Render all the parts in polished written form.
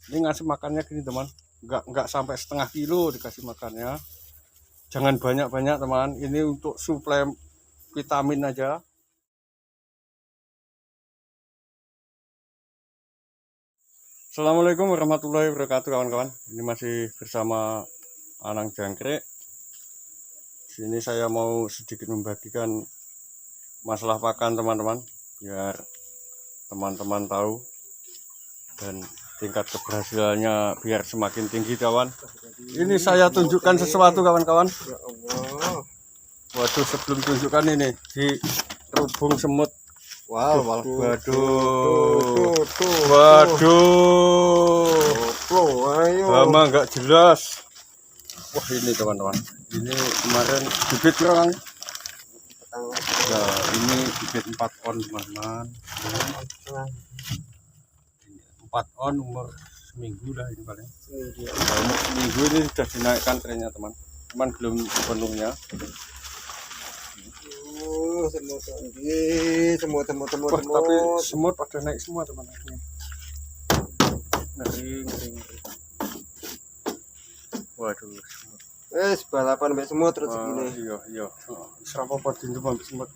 Ini ngasih makannya gini teman, nggak sampai setengah kilo dikasih makannya. Jangan banyak-banyak teman, ini untuk suplai vitamin aja. Assalamualaikum warahmatullahi wabarakatuh kawan-kawan. Ini masih bersama Anang Jangkrik. Sini saya mau sedikit membagikan masalah pakan teman-teman, biar teman-teman tahu dan tingkat keberhasilannya biar semakin tinggi kawan. Ini saya tunjukkan sesuatu kawan-kawan. Waduh, sebelum tunjukkan ini di rubung semut. Wow, waduh, hama nggak jelas. Wah ini teman-teman, ini kemarin bibit kurang. Nah, ini bibit 4 on teman-teman. 4 on umur seminggu dah ini paling. Nah, umur seminggu ini sudah dinaikkan trennya teman, cuman belum sepenuhnya. Semut. Tapi semut pada naik semua teman-teman. Ngeri. Waduh, semut. Balapan sampai semut terus gini. Iya. Serapa padindu mbak semut.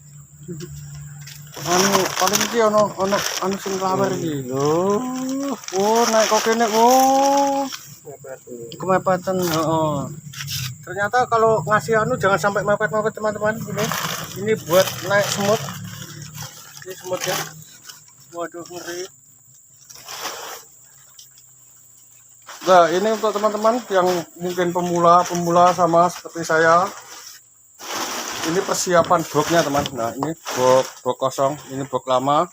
Paling iki ono sing lawer iki. Oh, naik kok kene. Oh. Kemepeten, heeh. Ternyata kalau ngasih jangan sampai mepet-mepet teman-teman. Ini buat naik semut. Ini semutnya. Waduh, ngeri. Nah, ini untuk teman-teman yang mungkin pemula sama seperti saya. Ini persiapan boxnya teman. Nah, ini box kosong, ini box lama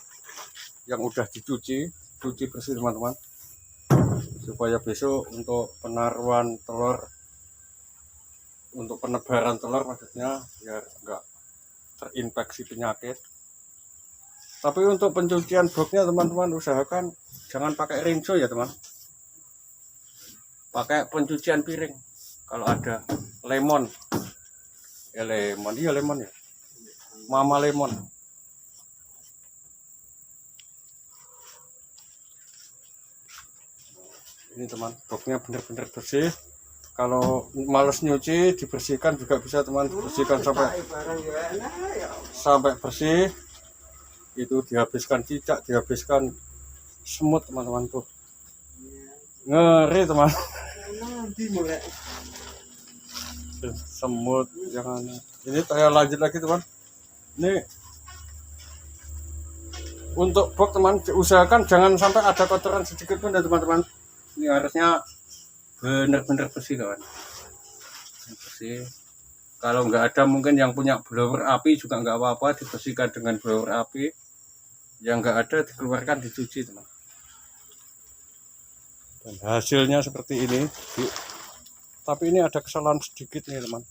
yang udah cuci bersih teman-teman. Supaya besok untuk penaruhan telur, untuk penebaran telur maksudnya, biar enggak terinfeksi penyakit. Tapi untuk pencucian boxnya teman-teman usahakan jangan pakai rinso ya teman. Pakai pencucian piring kalau ada. Lemon ya, Mama Lemon. Ini teman, boxnya bener-bener bersih. Kalau males nyuci, dibersihkan juga bisa teman, dibersihkan sampai bersih. Itu dihabiskan cicak, dihabiskan semut teman-teman tuh. Ngeri teman. Semut jangan. Ini saya lanjut lagi teman. Ini untuk box teman, usahakan jangan sampai ada kotoran sedikit pun ya teman-teman. Ini harusnya benar-benar bersih kawan. Bersih. Kalau nggak ada mungkin yang punya blower api juga nggak apa-apa, dibersihkan dengan blower api. Yang nggak ada dikeluarkan, dicuci teman. Dan hasilnya seperti ini. Tapi ini ada kesalahan sedikit nih teman.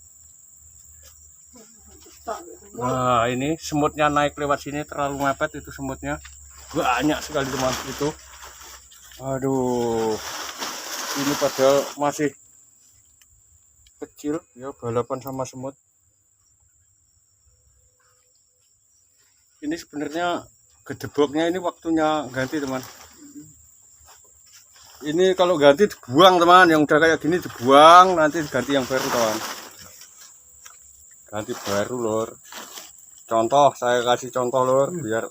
Nah ini semutnya naik lewat sini, terlalu mepet itu semutnya. Banyak sekali teman itu. Aduh, ini padahal masih kecil ya, balapan sama semut. Ini sebenarnya gedeboknya ini waktunya ganti teman. Ini kalau ganti dibuang teman, yang udah kayak gini dibuang, nanti ganti yang baru kawan. Ganti baru lor. Contoh, saya kasih contoh lor, biar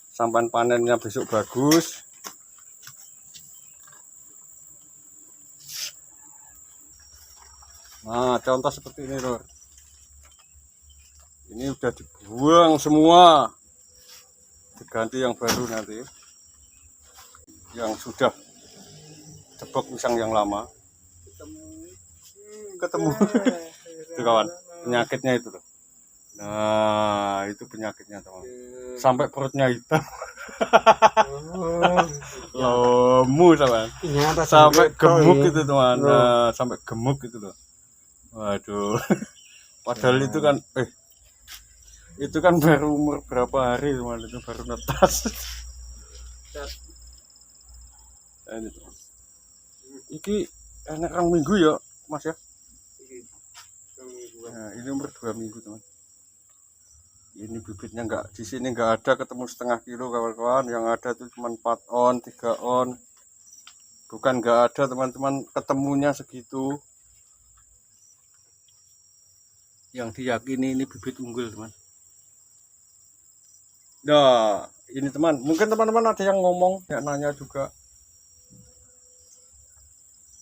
sampan panennya besok bagus. Nah, contoh seperti ini lor. Ini udah dibuang semua, diganti yang baru nanti, yang sudah debok pisang yang lama. Ketemu itu kawan, penyakitnya itu loh. Nah itu penyakitnya teman, sampai perutnya hitam. Lemu teman, sampai gemuk itu teman. Nah, sampai gemuk itu loh. Waduh. Padahal itu kan itu kan baru umur berapa hari teman, itu baru netas. Nah, ini teman, iki enak rong minggu ya mas ya. Nah, ini umur 2 minggu teman. Ini bibitnya nggak, di sini nggak ada ketemu setengah kilo kawan-kawan, yang ada tuh cuma 4 on 3 on. bukan nggak ada teman-teman, ketemunya segitu. Yang diyakini ini bibit unggul teman. Nah ini teman, mungkin teman-teman ada yang ngomong, yang nanya juga,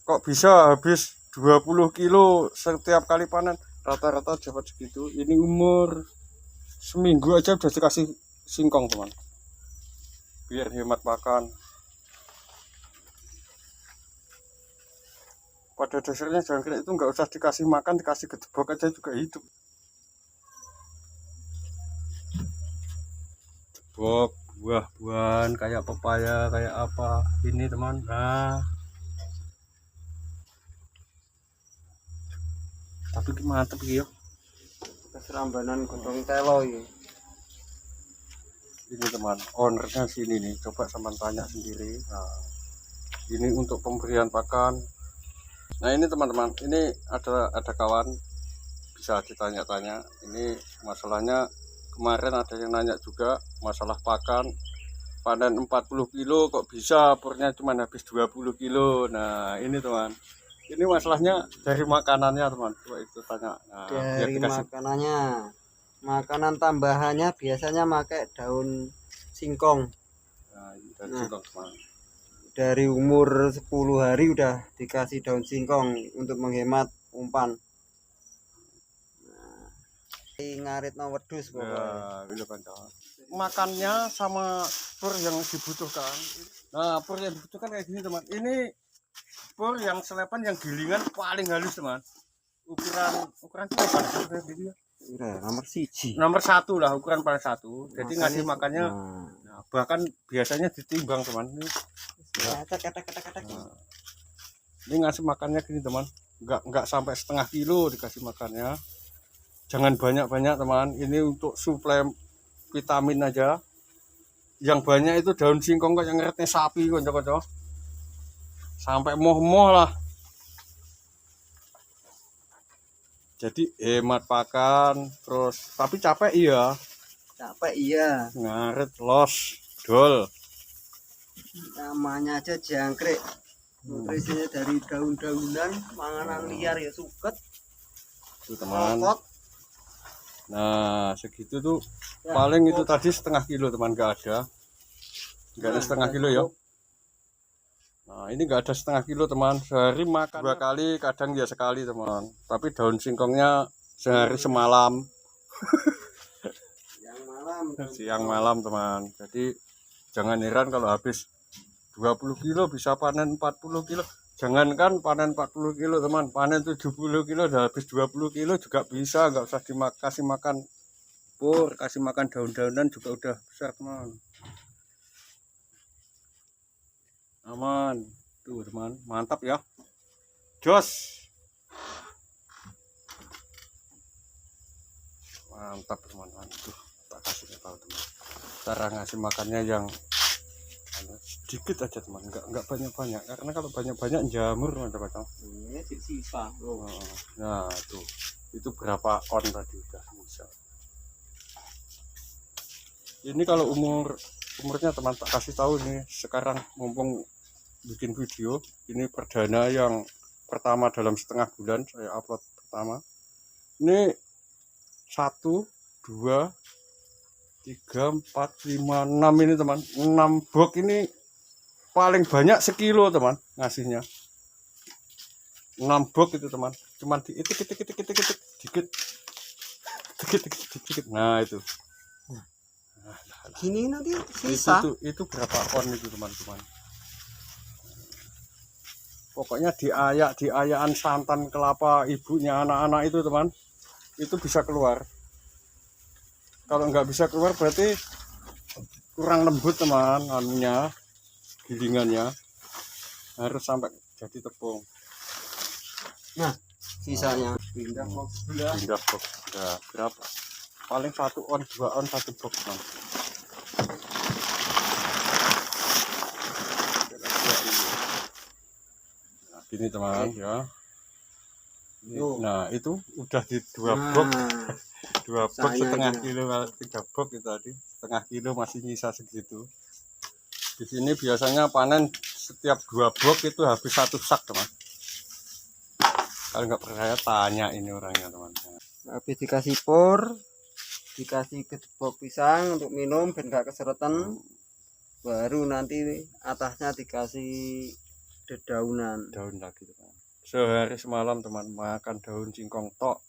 kok bisa habis 20 kilo setiap kali panen, rata-rata dapat segitu. Ini umur seminggu aja udah dikasih singkong teman, biar hemat makan. Pada dasarnya jangkrik itu nggak usah dikasih makan, dikasih gedebok aja juga hidup. Gedebok, buah-buahan kayak pepaya, kayak apa ini teman. Nah tapi mantep ya. Keserambanan godong telo ini. Ini teman, ownernya sini nih, coba sampean tanya sendiri. Nah ini untuk pemberian pakan. Nah ini teman-teman, ini ada kawan bisa ditanya-tanya. Ini masalahnya kemarin ada yang nanya juga masalah pakan, panen 40 kilo kok bisa purnya cuma habis 20 kilo. Nah ini teman, ini masalahnya dari makanannya teman, coba itu tanya. Nah, biar Dari dikasih. makanannya, makanan tambahannya biasanya pakai daun singkong. Nah, ini dari Nah. singkong teman. Dari umur 10 hari udah dikasih daun singkong untuk menghemat umpan. Nah, ngarit no wedhus pokoknya. Ya, gitu kan kawan. Makannya sama pur yang dibutuhkan. Nah, pur yang dibutuhkan kayak gini teman. Ini pur yang selepan, yang gilingan paling halus teman. Ukuran selepan kayak gitu ya. Udah nomor 1. Nomor 1 lah, ukuran paling 1. Jadi ngasih makannya, Nah, nah, bahkan biasanya ditimbang teman. Ini, nah, ini ngasih makannya gini teman. Nggak sampai setengah kilo dikasih makannya. Jangan banyak-banyak teman. Ini untuk suplai vitamin aja. Yang banyak itu daun singkong kok yang ngeretnya sapi konco-konco. Sampai moh-moh lah. Jadi hemat pakan, terus tapi capek iya. capek iya. Ngaret los dol. Namanya aja jangkrik. Nutrisinya dari daun-daunan, panganan liar ya suket. Tuh teman. Rokok. Nah segitu tuh Ya, paling itu tadi setengah kilo teman, nggak ada setengah kilo ya. Nah ini nggak ada setengah kilo teman, sehari makan 2 kali, kadang ya sekali teman. Tapi daun singkongnya sehari semalam, siang malam teman. Jadi jangan heran kalau habis 20 kilo bisa panen 40 kilo. Jangankan panen 40 kilo teman, panen 70 kilo udah habis 20 kilo juga bisa, nggak usah dikasih makan pur, kasih makan daun-daunan juga udah besar teman. Aman tuh teman, mantap ya, jos, mantap teman-teman. Tuh tak kasih tahu teman, cara ngasih makannya yang sedikit aja teman, nggak banyak-banyak, karena kalau banyak-banyak jamur teman-teman. Ini sisa. Nah tuh itu berapa on tadi udah bisa. Ini kalau umurnya teman tak kasih tahu nih sekarang, mumpung bikin video ini perdana yang pertama dalam setengah bulan saya upload pertama. Ini 1 2 3 4 5 6 ini teman, 6 box ini paling banyak sekilo teman ngasihnya. 6 box itu teman, cuman dikit. Nah itu Gini nanti sisa. itu berapa on itu teman-teman. Pokoknya diayakan santan kelapa ibunya anak-anak itu teman, itu bisa keluar. Kalau nggak bisa keluar berarti kurang lembut teman, anunya gilingannya harus sampai jadi tepung. Nah, sisanya pindah box gula. Pindah box udah berapa? Paling 1 on 2 on 1 box teman. Nah, gini teman ya. Nah itu udah di 2 box, 2 box setengah kilo, 3 box itu tadi setengah kilo masih nyisa segitu. Di sini biasanya panen setiap 2 box itu habis 1 sak teman. Kalau nggak percaya tanya ini orangnya teman. Habis dikasih por, dikasih gedebok pisang untuk minum biar nggak keseretan, baru nanti atasnya dikasih dedaunan. Daun lagi teman. Sehari semalam teman makan daun singkong tok.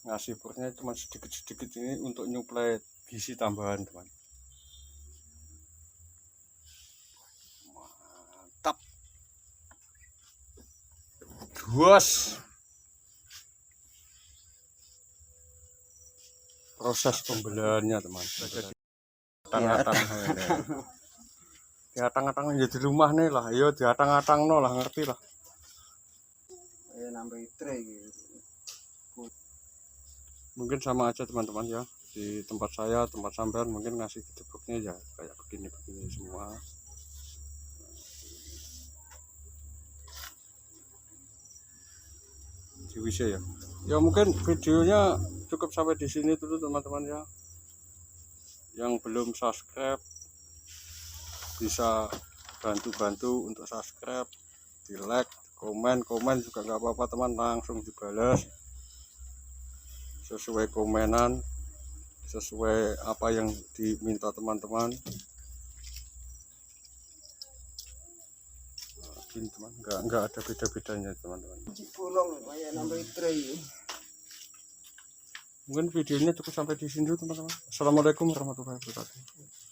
Ngasih purnya cuma sedikit-sedikit ini untuk nyuplai gizi tambahan teman. Mantap. Duas. Proses pembelaannya teman. Atang-atang diatang-atang jadi rumah nih lah. Ayo diatang-atang no lah, ngerti lah. Nambah tray gitu. Mungkin sama aja teman-teman ya, di tempat saya, tempat sampean mungkin ngasih gedeboknya ya kayak begini-begini semua. Bisa ya. Ya mungkin videonya cukup sampai di sini dulu teman-teman ya. Yang belum subscribe bisa bantu-bantu untuk subscribe, di like, komen juga nggak apa-apa teman, langsung dibalas sesuai komenan, sesuai apa yang diminta teman-teman. Gini teman, nggak ada beda-bedanya teman-teman. Cikulong kayak nambah tray. Mungkin videonya cukup sampai di sini dulu teman-teman. Assalamualaikum warahmatullahi wabarakatuh.